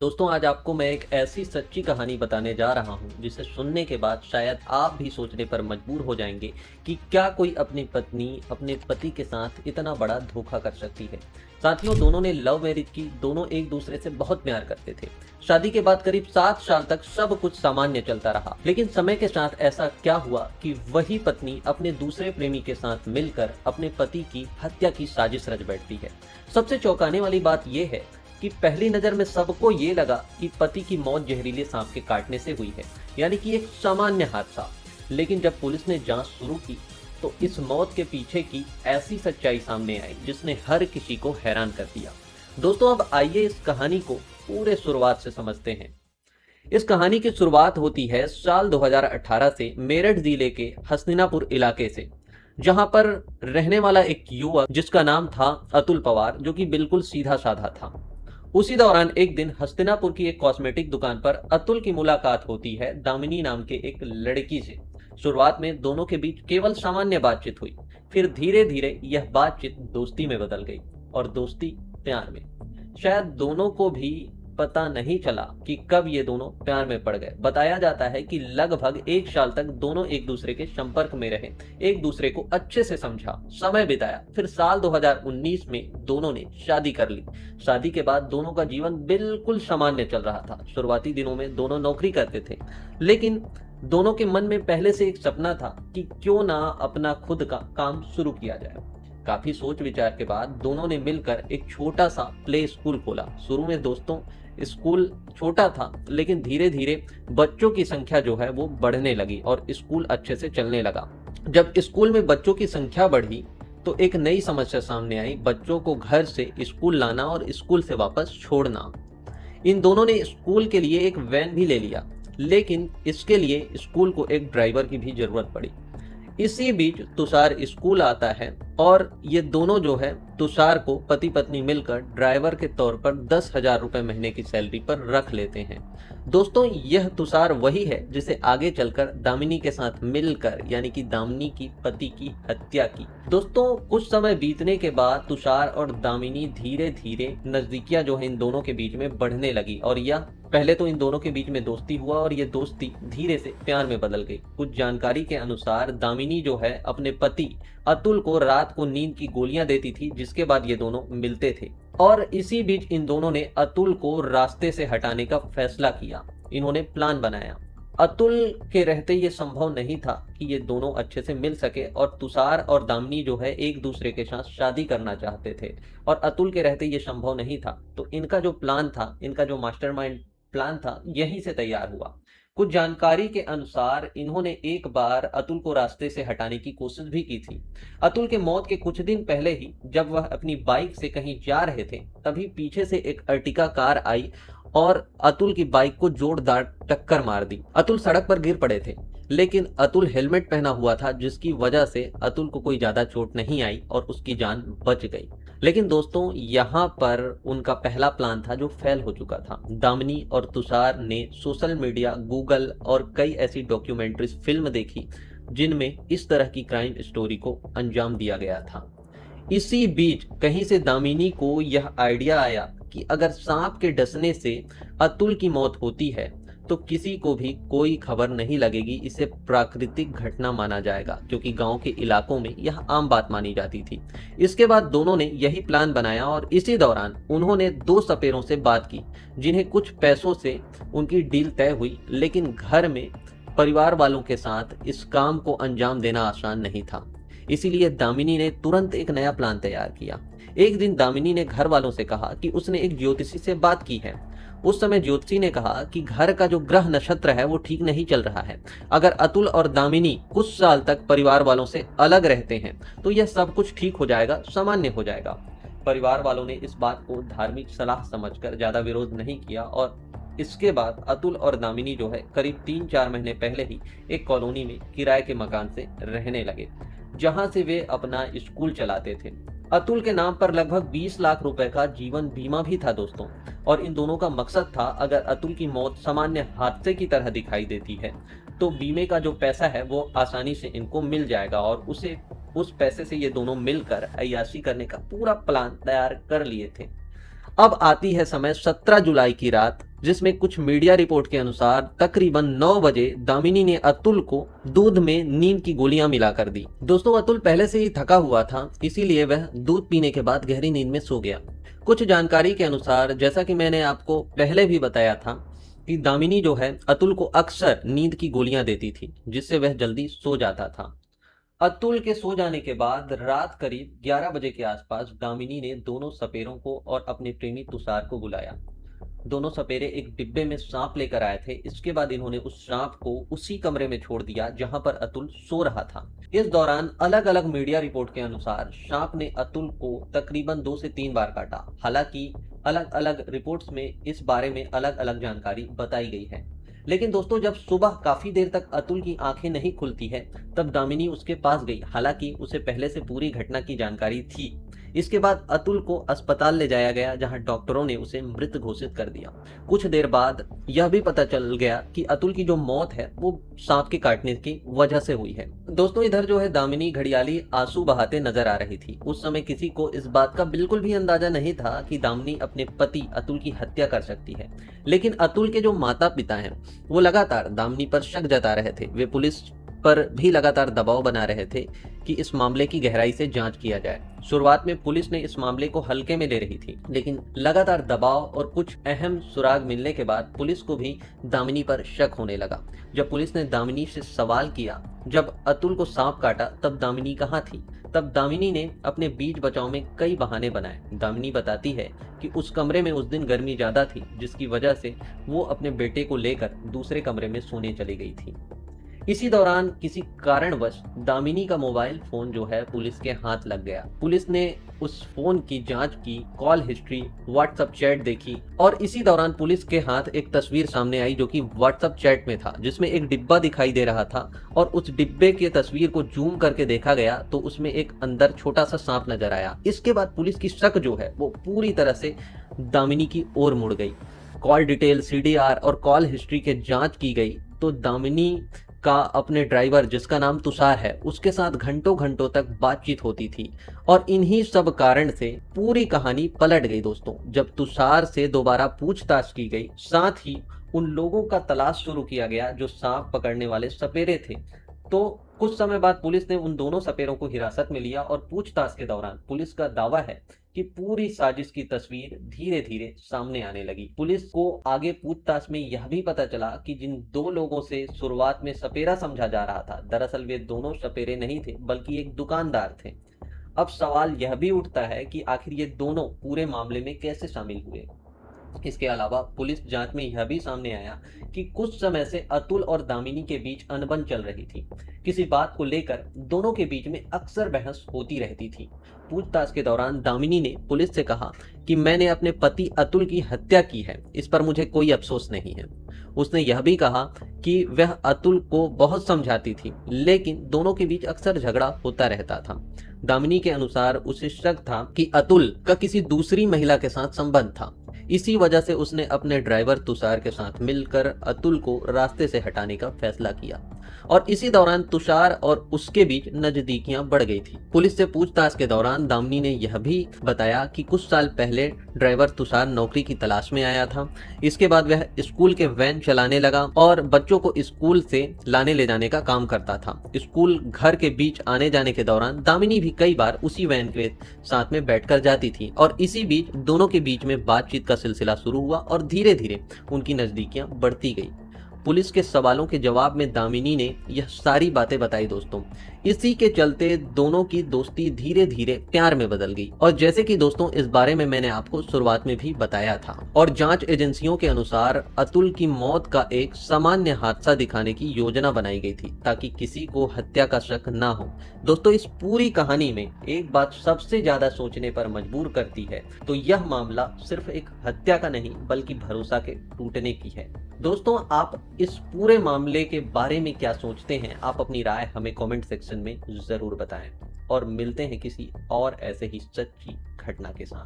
दोस्तों आज आपको मैं एक ऐसी सच्ची कहानी बताने जा रहा हूँ जिसे सुनने के बाद शायद आप भी सोचने पर मजबूर हो जाएंगे कि क्या कोई अपनी पत्नी अपने पति के साथ इतना बड़ा धोखा कर सकती है। साथियों, दोनों ने लव मैरिज की, दोनों एक दूसरे से बहुत प्यार करते थे। शादी के बाद करीब 7 साल तक सब कुछ सामान्य चलता रहा, लेकिन समय के साथ ऐसा क्या हुआ कि वही पत्नी अपने दूसरे प्रेमी के साथ मिलकर अपने पति की हत्या की साजिश रच बैठती है। सबसे चौंकाने वाली बात यह है कि पहली नजर में सबको ये लगा कि पति की मौत जहरीले सांप के काटने से हुई है, यानी कि एक सामान्य हादसा। लेकिन जब पुलिस ने जांच शुरू की तो इस मौत के पीछे की ऐसी सच्चाई सामने आई जिसने हर किसी को हैरान कर दिया। दोस्तों अब आइए इस कहानी को पूरे शुरुआत से समझते हैं। इस कहानी की शुरुआत होती है साल 2018 से मेरठ जिले के हस्तिनापुर इलाके से, जहां पर रहने वाला एक युवक जिसका नाम था अतुल पवार, जो कि बिल्कुल सीधा साधा था। उसी दौरान एक दिन हस्तिनापुर की एक कॉस्मेटिक दुकान पर अतुल की मुलाकात होती है दामिनी नाम के एक लड़की से। शुरुआत में दोनों के बीच केवल सामान्य बातचीत हुई, फिर धीरे धीरे यह बातचीत दोस्ती में बदल गई और दोस्ती प्यार में। शायद दोनों को भी पता नहीं चला कि कब ये दोनों प्यार में पड़ गए। बताया जाता है कि लगभग 1 साल तक दोनों एक दूसरे के संपर्क में रहे, एक दूसरे को अच्छे से समझा, समय बिताया। फिर साल 2019 में दोनों ने शादी कर ली। शादी के बाद दोनों का जीवन बिल्कुल सामान्य चल रहा था। शुरुआती दिनों में दोनों नौकरी करते थे, लेकिन दोनों के मन में पहले से एक सपना था कि क्यों ना अपना खुद का काम शुरू किया जाए। काफी सोच विचार के बाद दोनों ने मिलकर एक छोटा सा प्ले स्कूल खोला। शुरू में दोस्तों स्कूल छोटा था, लेकिन धीरे धीरे बच्चों की संख्या जो है वो बढ़ने लगी और स्कूल अच्छे से चलने लगा। जब स्कूल में बच्चों की संख्या बढ़ी तो एक नई समस्या सामने आई, बच्चों को घर से स्कूल लाना और स्कूल से वापस छोड़ना। इन दोनों ने स्कूल के लिए एक वैन भी ले लिया, लेकिन इसके लिए स्कूल को एक ड्राइवर की भी जरूरत पड़ी। इसी बीच तुषार स्कूल आता है और ये दोनों जो है तुषार को पति पत्नी मिलकर ड्राइवर के तौर पर 10,000 रुपए महीने की सैलरी पर रख लेते हैं। दोस्तों यह तुषार वही है जिसे आगे चलकर दामिनी के साथ मिलकर यानी कि दामिनी की पति की हत्या की। दोस्तों कुछ समय बीतने के बाद तुषार और दामिनी धीरे धीरे नजदीकियां जो है इन दोनों के बीच में बढ़ने लगी और यह पहले तो इन दोनों के बीच में दोस्ती हुआ और ये दोस्ती धीरे से प्यार में बदल गई। कुछ जानकारी के अनुसार दामिनी जो है अपने पति अतुल को रात को नींद की गोलियां देती थी, जिसके बाद ये दोनों मिलते थे। और इसी बीच इन दोनों ने अतुल को रास्ते से हटाने का फैसला किया। इन्होंने प्लान बनाया। अतुल के रहते ये संभव नहीं था कि ये दोनों अच्छे से मिल सके और तुषार और दामिनी जो है एक दूसरे के साथ शादी करना चाहते थे और अतुल के रहते ये संभव नहीं था। तो इनका जो प्लान था, इनका जो मास्टरमाइंड प्लान था, यहीं से तैयार हुआ। कुछ जानकारी के अनुसार इन्होंने एक बार अतुल को रास्ते से हटाने की कोशिश भी की थी। अतुल के मौत के कुछ दिन पहले ही जब वह अपनी बाइक से कहीं जा रहे थे, तभी पीछे से एक अर्टिका कार आई और अतुल की बाइक को जोरदार टक्कर मार दी। अतुल सड़क पर गिर पड़े थे, लेकिन अतुल हेलमेट पहना हुआ था, जिसकी वजह से अतुल को कोई ज्यादा चोट नहीं आई और उसकी जान बच गई। लेकिन दोस्तों यहाँ पर उनका पहला प्लान था जो फेल हो चुका था। दामिनी और तुषार ने सोशल मीडिया, गूगल और कई ऐसी डॉक्यूमेंट्रीज फिल्म देखी जिनमें इस तरह की क्राइम स्टोरी को अंजाम दिया गया था। इसी बीच कहीं से दामिनी को यह आइडिया आया कि अगर सांप के डसने से अतुल की मौत होती है तो किसी को भी कोई खबर नहीं लगेगी, इसे प्राकृतिक घटना माना जाएगा, क्योंकि गांव के इलाकों में यह आम बात मानी जाती थी। इसके बाद दोनों ने यही प्लान बनाया और इसी दौरान उन्होंने 2 सपेरों से बात की, जिन्हें कुछ पैसों से उनकी डील तय हुई। लेकिन घर में परिवार वालों के साथ इस काम को अंजाम देना आसान नहीं था, इसीलिए दामिनी ने तुरंत एक नया प्लान तैयार किया। एक दिन दामिनी ने घर वालों से कहा कि उसने एक ज्योतिषी से बात की है। उस समय ज्योतिषी ने कहा कि घर का जो ग्रह नक्षत्र है वो ठीक नहीं चल रहा है। अगर अतुल और दामिनी कुछ साल तक परिवार वालों से अलग रहते हैं तो यह सब कुछ ठीक हो जाएगा, सामान्य हो जाएगा। परिवार वालों ने इस बात को धार्मिक सलाह समझकर ज्यादा विरोध नहीं किया और इसके बाद अतुल और दामिनी जो है करीब 3-4 महीने पहले ही एक कॉलोनी में किराए के मकान से रहने लगे, जहां से वे अपना स्कूल चलाते थे। अतुल के नाम पर लगभग 20 लाख रुपए का जीवन बीमा भी था दोस्तों, और इन दोनों का मकसद था अगर अतुल की मौत सामान्य हादसे की तरह दिखाई देती है तो बीमे का जो पैसा है वो आसानी से इनको मिल जाएगा और उस पैसे से ये दोनों मिलकर अय्याशी करने का पूरा प्लान तैयार कर लिए थे। अब आती है समय 17 जुलाई की रात जिसमें कुछ मीडिया रिपोर्ट के अनुसार तकरीबन 9 बजे दामिनी ने अतुल को दूध में नींद की गोलियां मिलाकर दी। दोस्तों, अतुल पहले से ही थका हुआ था, इसीलिए वह दूध पीने के बाद गहरी नींद में सो गया। कुछ जानकारी के अनुसार, जैसा कि मैंने आपको पहले भी बताया था, कि दामिनी जो है अतुल को अक्सर नींद की गोलियां देती थी, जिससे वह जल्दी सो जाता था। अतुल के सो जाने के बाद रात करीब 11 बजे के आसपास दामिनी ने दोनों सपेरों को और अपने प्रेमी तुषार को बुलाया। दोनों सपेरे एक डिब्बे में सांप लेकर आए थे। इसके बाद इन्होंने उस सांप को उसी कमरे में छोड़ दिया जहां पर अतुल सो रहा था। इस दौरान अलग अलग मीडिया रिपोर्ट के अनुसार सांप ने अतुल को तकरीबन 2 से 3 बार काटा। हालांकि अलग अलग रिपोर्ट्स में इस बारे में अलग अलग जानकारी बताई गई है। लेकिन दोस्तों, जब सुबह काफी देर तक अतुल की आंखें नहीं खुलती है, तब दामिनी उसके पास गई। हालांकि उसे पहले से पूरी घटना की जानकारी थी। इसके बाद अतुल को अस्पताल ले जाया गया, जहां डॉक्टरों ने उसे मृत घोषित कर दिया। कुछ देर बाद यह भी पता चल गया कि अतुल की जो मौत है वो सांप के काटने की वजह से हुई है। दोस्तों, इधर जो है दामिनी घड़ियाली आंसू बहाते नजर आ रही थी। उस समय किसी को इस बात का बिल्कुल भी अंदाजा नहीं था कि दामिनी अपने पति अतुल की हत्या कर सकती है। लेकिन अतुल के जो माता पिता हैं, वो लगातार दामिनी पर शक जता रहे थे। वे पुलिस पर भी लगातार दबाव बना रहे थे कि इस मामले की गहराई से जांच किया जाए। शुरुआत में पुलिस ने इस मामले को हल्के में ले रही थी, लेकिन लगातार दबाव और कुछ अहम सुराग मिलने के बाद पुलिस को भी दामिनी पर शक होने लगा। जब पुलिस ने दामिनी से सवाल किया, जब अतुल को सांप काटा तब दामिनी कहाँ थी, तब दामिनी ने अपने बीच बचाव में कई बहाने बनाए। दामिनी बताती है कि उस कमरे में उस दिन गर्मी ज्यादा थी, जिसकी वजह से वो अपने बेटे को लेकर दूसरे कमरे में सोने चली गई थी। इसी दौरान किसी कारणवश दामिनी का मोबाइल फोन जो है पुलिस के हाथ लग गया। पुलिस ने उस फोन की जांच की, कॉल हिस्ट्री, व्हाट्सएप चैट देखी, और इसी दौरान पुलिस के हाथ एक तस्वीर सामने आई जो कि व्हाट्सएप चैट में था, जिसमें एक डिब्बा दिखाई दे रहा था। और उस डिब्बे की तस्वीर को जूम करके देखा गया तो उसमें एक अंदर छोटा सा सांप नजर आया। इसके बाद पुलिस की शक जो है वो पूरी तरह से दामिनी की ओर मुड़ गई। कॉल डिटेल, सीडीआर और कॉल हिस्ट्री के जांच की गई तो दामिनी का अपने ड्राइवर, जिसका नाम तुषार है, उसके साथ घंटों घंटों तक बातचीत होती थी। और इन्हीं सब कारण से पूरी कहानी पलट गई दोस्तों, जब तुषार से दोबारा पूछताछ की गई। साथ ही उन लोगों का तलाश शुरू किया गया जो सांप पकड़ने वाले सपेरे थे। तो कुछ समय बाद पुलिस ने उन दोनों सपेरों को हिरासत में लिया और पूछताछ के दौरान पुलिस का दावा है कि पूरी साजिश की तस्वीर धीरे धीरे सामने आने लगी। पुलिस को आगे पूछताछ में यह भी पता चला कि जिन 2 लोगों से शुरुआत में सपेरा समझा जा रहा था, दरअसल वे दोनों सपेरे नहीं थे बल्कि एक दुकानदार थे। अब सवाल यह भी उठता है कि आखिर ये दोनों पूरे मामले में कैसे शामिल हुए। इसके अलावा पुलिस जांच में यह भी सामने आया कि कुछ समय से अतुल और दामिनी के बीच अनबन चल रही थी। किसी बात को लेकर दोनों के बीच में अक्सर बहस होती रहती थी। पूछताछ के दौरान दामिनी ने पुलिस से कहा कि मैंने अपने पति अतुल की हत्या की है, इस पर मुझे कोई अफसोस नहीं है। उसने यह भी कहा कि वह अतुल को बहुत समझाती थी, लेकिन दोनों के बीच अक्सर झगड़ा होता रहता था। दामिनी के अनुसार उसे शक था कि अतुल का किसी दूसरी महिला के साथ संबंध था। इसी वजह से उसने अपने ड्राइवर तुषार के साथ मिलकर अतुल को रास्ते से हटाने का फैसला किया। और इसी दौरान तुषार और उसके बीच नजदीकियां बढ़ गई थी। पुलिस से पूछताछ के दौरान दामिनी ने यह भी बताया कि कुछ साल पहले ड्राइवर तुषार नौकरी की तलाश में आया था। इसके बाद वह स्कूल के वैन चलाने लगा और बच्चों को स्कूल से लाने ले जाने का काम करता था। स्कूल घर के बीच आने जाने के दौरान दामिनी भी कई बार उसी वैन के साथ में बैठकर जाती थी और इसी बीच दोनों के बीच में बातचीत का सिलसिला शुरू हुआ और धीरे धीरे उनकी नजदीकियां बढ़ती गई। पुलिस के सवालों के जवाब में दामिनी ने यह सारी बातें बताई दोस्तों। इसी के चलते दोनों की दोस्ती धीरे धीरे प्यार में बदल गई। और जैसे कि दोस्तों इस बारे में मैंने आपको शुरुआत में भी बताया था। और जांच एजेंसियों के अनुसार अतुल की मौत का एक सामान्य हादसा दिखाने की योजना बनाई गई थी ताकि किसी को हत्या का शक ना हो। दोस्तों इस पूरी कहानी में एक बात सबसे ज्यादा सोचने पर मजबूर करती है, तो यह मामला सिर्फ एक हत्या का नहीं बल्कि भरोसा के टूटने की है। दोस्तों आप इस पूरे मामले के बारे में क्या सोचते हैं? आप अपनी राय हमें कमेंट सेक्शन में जरूर बताएं और मिलते हैं किसी और ऐसे ही सच्ची घटना के साथ।